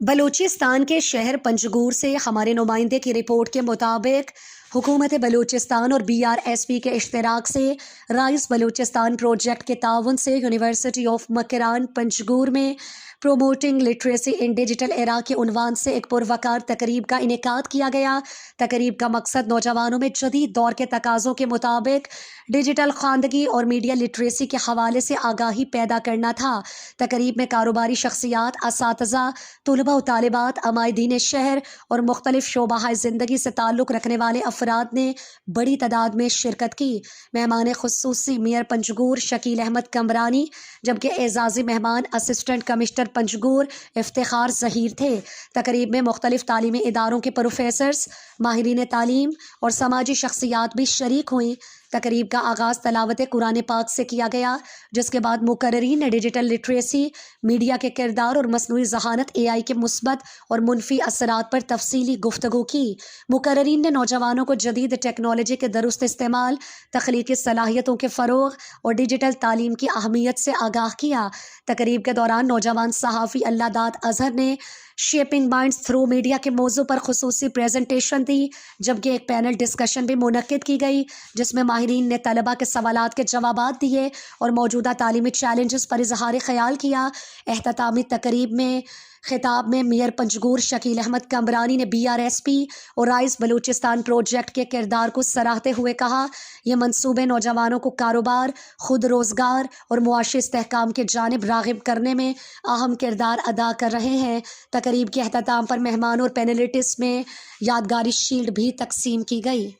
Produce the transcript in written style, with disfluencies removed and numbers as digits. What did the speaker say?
بلوچستان کے شہر پنجگور سے ہمارے نمائندے کی رپورٹ کے مطابق حکومت بلوچستان اور BRSP کے اشتراک سے رائز بلوچستان پروجیکٹ کے تعاون سے یونیورسٹی آف مکران پنجگور میں promoting literacy in digital era کے عنوان سے ایک پروقار تقریب کا انعقاد کیا گیا۔ تقریب کا مقصد نوجوانوں میں جدید دور کے تقاضوں کے مطابق ڈیجیٹل خواندگی اور میڈیا لٹریسی کے حوالے سے آگاہی پیدا کرنا تھا۔ تقریب میں کاروباری شخصیات، اساتذہ، طلباء و طالبات، عمائدین شہر اور مختلف شعبہ زندگی سے تعلق رکھنے والے افراد نے بڑی تعداد میں شرکت کی۔ مہمان خصوصی میئر پنجگور شکیل احمد کمرانی، جبکہ اعزازی مہمان اسسٹنٹ کمشنر پنجگور افتخار ظہیر تھے۔ تقریب میں مختلف تعلیمی اداروں کے پروفیسرز، ماہرین تعلیم اور سماجی شخصیات بھی شریک ہوئیں۔ تقریب کا آغاز تلاوت قرآن پاک سے کیا گیا، جس کے بعد مقررین نے ڈیجیٹل لٹریسی، میڈیا کے کردار اور مصنوعی ذہانت AI کے مثبت اور منفی اثرات پر تفصیلی گفتگو کی۔ مقررین نے نوجوانوں کو جدید ٹیکنالوجی کے درست استعمال، تخلیقی صلاحیتوں کے فروغ اور ڈیجیٹل تعلیم کی اہمیت سے آگاہ کیا۔ تقریب کے دوران نوجوان صحافی اللہ داد اظہر نے شیپنگ مائنڈز تھرو میڈیا کے موضوع پر خصوصی پریزنٹیشن دی، جبکہ ایک پینل ڈسکشن بھی منعقد کی گئی، جس میں ماہرین نے طلباء کے سوالات کے جوابات دیے اور موجودہ تعلیمی چیلنجز پر اظہار خیال کیا۔ اختتامی تقریب میں خطاب میں میئر پنجگور شکیل احمد کمرانی نے BRSP اور رائز بلوچستان پروجیکٹ کے کردار کو سراہتے ہوئے کہا، یہ منصوبے نوجوانوں کو کاروبار، خود روزگار اور معاشی استحکام کی جانب راغب کرنے میں اہم کردار ادا کر رہے ہیں۔ تقریب کے اختتام پر مہمانوں اور پینلسٹس میں یادگاری شیلڈ بھی تقسیم کی گئی۔